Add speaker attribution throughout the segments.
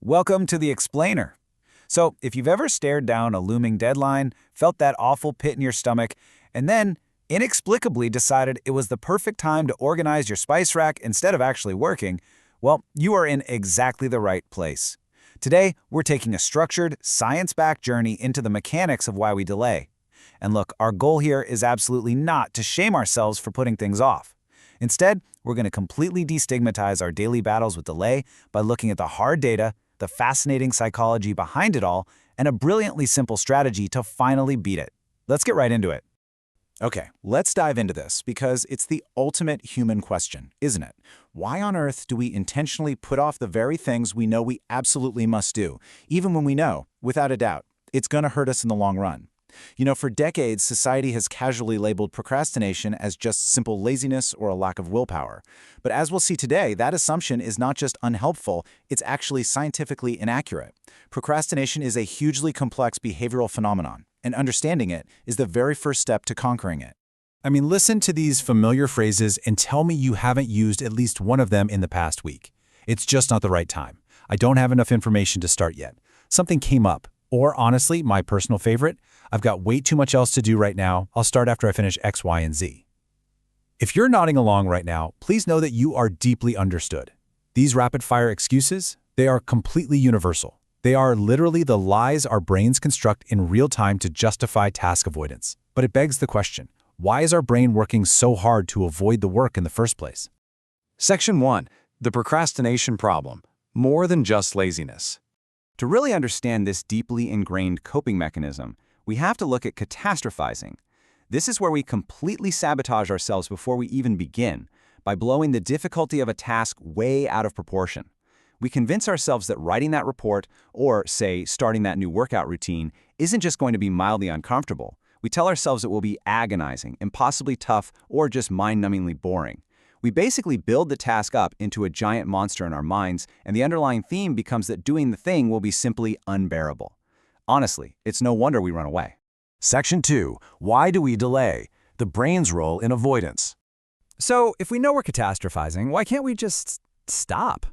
Speaker 1: Welcome to the Explainer. So, if you've ever stared down a looming deadline, felt that awful pit in your stomach, and then inexplicably decided it was the perfect time to organize your spice rack instead of actually working, well, you are in exactly the right place. Today, we're taking a structured, science-backed journey into the mechanics of why we delay. And look, our goal here is absolutely not to shame ourselves for putting things off. Instead, we're going to completely destigmatize our daily battles with delay by looking at the hard data, the fascinating psychology behind it all, and a brilliantly simple strategy to finally beat it. Let's get right into it.
Speaker 2: Okay, let's dive into this because it's the ultimate human question, isn't it? Why on earth do we intentionally put off the very things we know we absolutely must do, even when we know, without a doubt, it's going to hurt us in the long run? For decades, society has casually labeled procrastination as just simple laziness or a lack of willpower. But as we'll see today, that assumption is not just unhelpful, it's actually scientifically inaccurate. Procrastination is a hugely complex behavioral phenomenon, and understanding it is the very first step to conquering it. Listen to these familiar phrases and tell me you haven't used at least one of them in the past week. It's just not the right time. I don't have enough information to start yet. Something came up. Or honestly, my personal favorite, I've got way too much else to do right now. I'll start after I finish X, Y, and Z. If you're nodding along right now, please know that you are deeply understood. These rapid-fire excuses, they are completely universal. They are literally the lies our brains construct in real time to justify task avoidance. But it begs the question, why is our brain working so hard to avoid the work in the first place?
Speaker 3: Section 1. The procrastination problem. More than just laziness.
Speaker 1: To really understand this deeply ingrained coping mechanism, we have to look at catastrophizing. This is where we completely sabotage ourselves before we even begin, by blowing the difficulty of a task way out of proportion. We convince ourselves that writing that report, or, say, starting that new workout routine, isn't just going to be mildly uncomfortable. We tell ourselves it will be agonizing, impossibly tough, or just mind-numbingly boring. We basically build the task up into a giant monster in our minds, and the underlying theme becomes that doing the thing will be simply unbearable. Honestly, it's no wonder we run away.
Speaker 4: Section 2. Why do we delay? The brain's role in avoidance.
Speaker 5: So, if we know we're catastrophizing, why can't we just stop?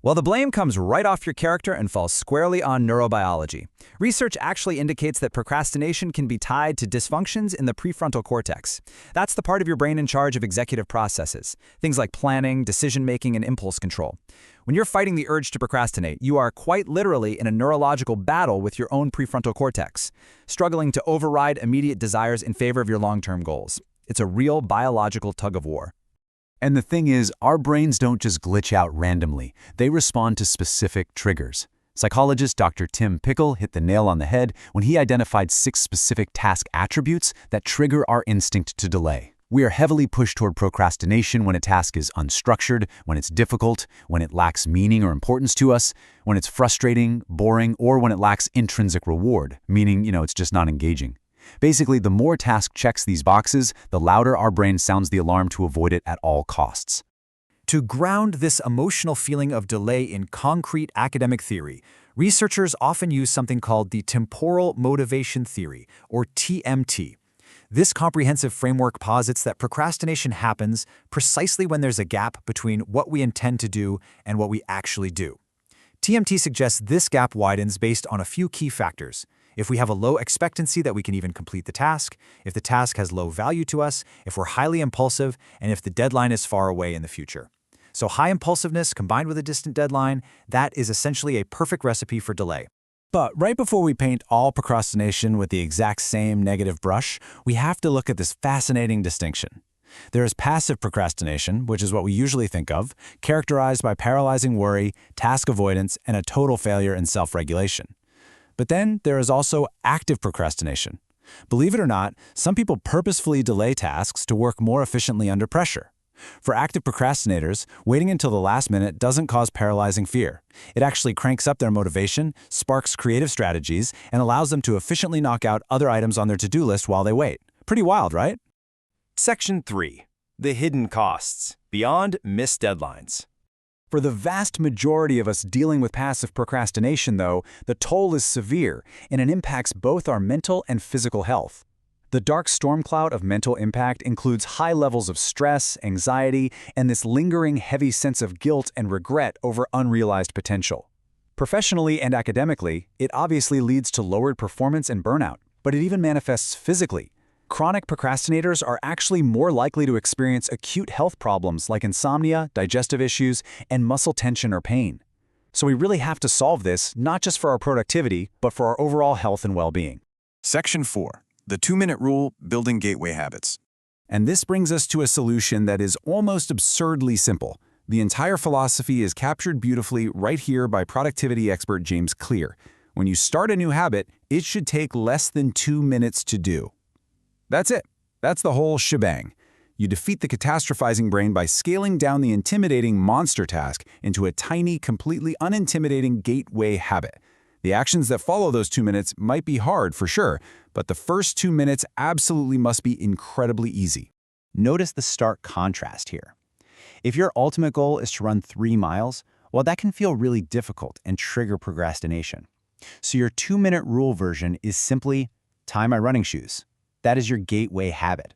Speaker 5: Well, the blame comes right off your character and falls squarely on neurobiology. Research actually indicates that procrastination can be tied to dysfunctions in the prefrontal cortex. That's the part of your brain in charge of executive processes, things like planning, decision-making, and impulse control. When you're fighting the urge to procrastinate, you are quite literally in a neurological battle with your own prefrontal cortex, struggling to override immediate desires in favor of your long-term goals. It's a real biological tug-of-war.
Speaker 4: And the thing is, our brains don't just glitch out randomly. They respond to specific triggers. Psychologist Dr. Tim Pychyl hit the nail on the head when he identified 6 specific task attributes that trigger our instinct to delay. We are heavily pushed toward procrastination when a task is unstructured, when it's difficult, when it lacks meaning or importance to us, when it's frustrating, boring, or when it lacks intrinsic reward, meaning, it's just not engaging. Basically, the more task checks these boxes, the louder our brain sounds the alarm to avoid it at all costs.
Speaker 5: To ground this emotional feeling of delay in concrete academic theory, researchers often use something called the Temporal Motivation Theory, or TMT. This comprehensive framework posits that procrastination happens precisely when there's a gap between what we intend to do and what we actually do. TMT suggests this gap widens based on a few key factors. If we have a low expectancy that we can even complete the task, if the task has low value to us, if we're highly impulsive, and if the deadline is far away in the future. So high impulsiveness combined with a distant deadline, that is essentially a perfect recipe for delay.
Speaker 4: But right before we paint all procrastination with the exact same negative brush, we have to look at this fascinating distinction. There is passive procrastination, which is what we usually think of, characterized by paralyzing worry, task avoidance, and a total failure in self-regulation. But then there is also active procrastination. Believe it or not, some people purposefully delay tasks to work more efficiently under pressure. For active procrastinators, waiting until the last minute doesn't cause paralyzing fear. It actually cranks up their motivation, sparks creative strategies, and allows them to efficiently knock out other items on their to-do list while they wait. Pretty wild, right?
Speaker 3: Section 3. The hidden costs. Beyond missed deadlines.
Speaker 4: For the vast majority of us dealing with passive procrastination, though, the toll is severe, and it impacts both our mental and physical health. The dark storm cloud of mental impact includes high levels of stress, anxiety, and this lingering heavy sense of guilt and regret over unrealized potential.
Speaker 5: Professionally and academically, it obviously leads to lowered performance and burnout, but it even manifests physically. Chronic procrastinators are actually more likely to experience acute health problems like insomnia, digestive issues, and muscle tension or pain. So we really have to solve this, not just for our productivity, but for our overall health and well-being.
Speaker 3: Section 4. The 2-minute rule, building gateway habits.
Speaker 4: And this brings us to a solution that is almost absurdly simple. The entire philosophy is captured beautifully right here by productivity expert James Clear. When you start a new habit, it should take less than 2 minutes to do. That's it. That's the whole shebang. You defeat the catastrophizing brain by scaling down the intimidating monster task into a tiny, completely unintimidating gateway habit. The actions that follow those 2 minutes might be hard for sure, but the first 2 minutes absolutely must be incredibly easy.
Speaker 2: Notice the stark contrast here. If your ultimate goal is to run 3 miles, well, that can feel really difficult and trigger procrastination. So your 2-minute rule version is simply tie my running shoes. That is your gateway habit.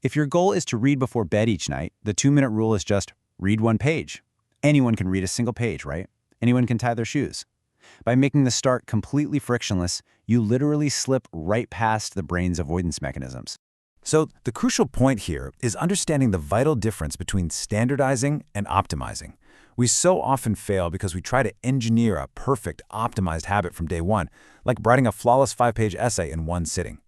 Speaker 2: If your goal is to read before bed each night, the 2-minute rule is just read 1 page. Anyone can read a single page, right? Anyone can tie their shoes. By making the start completely frictionless, you literally slip right past the brain's avoidance mechanisms.
Speaker 4: So the crucial point here is understanding the vital difference between standardizing and optimizing. We so often fail because we try to engineer a perfect, optimized habit from day one, like writing a flawless 5-page essay in one sitting.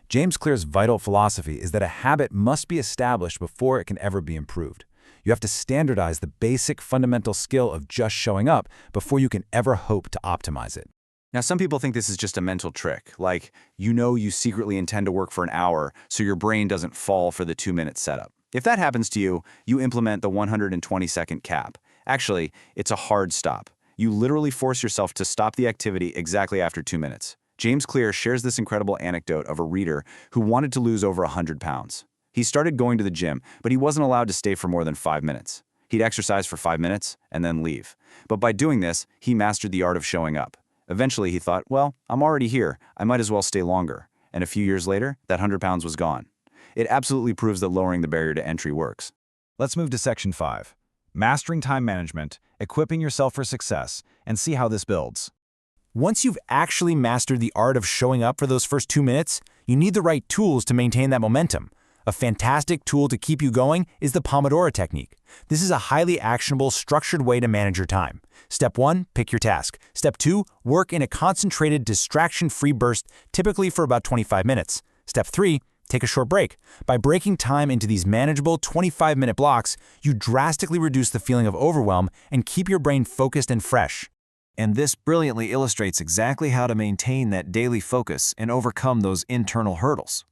Speaker 4: James Clear's vital philosophy is that a habit must be established before it can ever be improved. You have to standardize the basic fundamental skill of just showing up before you can ever hope to optimize it.
Speaker 3: Now, some people think this is just a mental trick, like you secretly intend to work for an hour so your brain doesn't fall for the 2-minute setup. If that happens to you, you implement the 120-second cap. Actually, it's a hard stop. You literally force yourself to stop the activity exactly after 2 minutes. James Clear shares this incredible anecdote of a reader who wanted to lose over 100 pounds. He started going to the gym, but he wasn't allowed to stay for more than 5 minutes. He'd exercise for 5 minutes and then leave. But by doing this, he mastered the art of showing up. Eventually, he thought, well, I'm already here. I might as well stay longer. And a few years later, that 100 pounds was gone. It absolutely proves that lowering the barrier to entry works.
Speaker 5: Let's move to Section 5. Mastering time management, equipping yourself for success, and see how this builds. Once you've actually mastered the art of showing up for those first 2 minutes, you need the right tools to maintain that momentum. A fantastic tool to keep you going is the Pomodoro Technique. This is a highly actionable, structured way to manage your time. Step 1, pick your task. Step 2, work in a concentrated, distraction-free burst, typically for about 25 minutes. Step 3, take a short break. By breaking time into these manageable 25-minute blocks, you drastically reduce the feeling of overwhelm and keep your brain focused and fresh. And this brilliantly illustrates exactly how to maintain that daily focus and overcome those internal hurdles.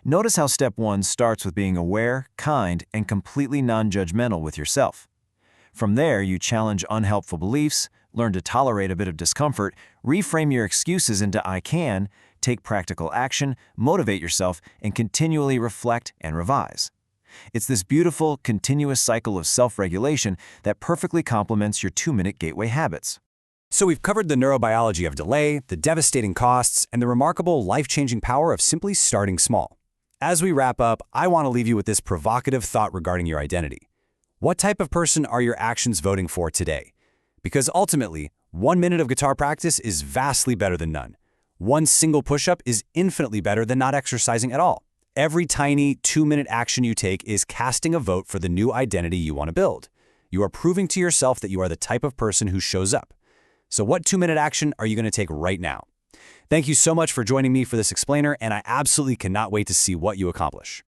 Speaker 5: Notice how Step 1 starts with being aware, kind, and completely non-judgmental with yourself. From there, you challenge unhelpful beliefs, learn to tolerate a bit of discomfort, reframe your excuses into I can, take practical action, motivate yourself, and continually reflect and revise. It's this beautiful, continuous cycle of self-regulation that perfectly complements your 2-minute gateway habits. So we've covered the neurobiology of delay, the devastating costs, and the remarkable life-changing power of simply starting small. As we wrap up, I want to leave you with this provocative thought regarding your identity. What type of person are your actions voting for today? Because ultimately, 1 minute of guitar practice is vastly better than none. One single push-up is infinitely better than not exercising at all. Every tiny 2-minute action you take is casting a vote for the new identity you want to build. You are proving to yourself that you are the type of person who shows up. So what 2-minute action are you going to take right now? Thank you so much for joining me for this explainer, and I absolutely cannot wait to see what you accomplish.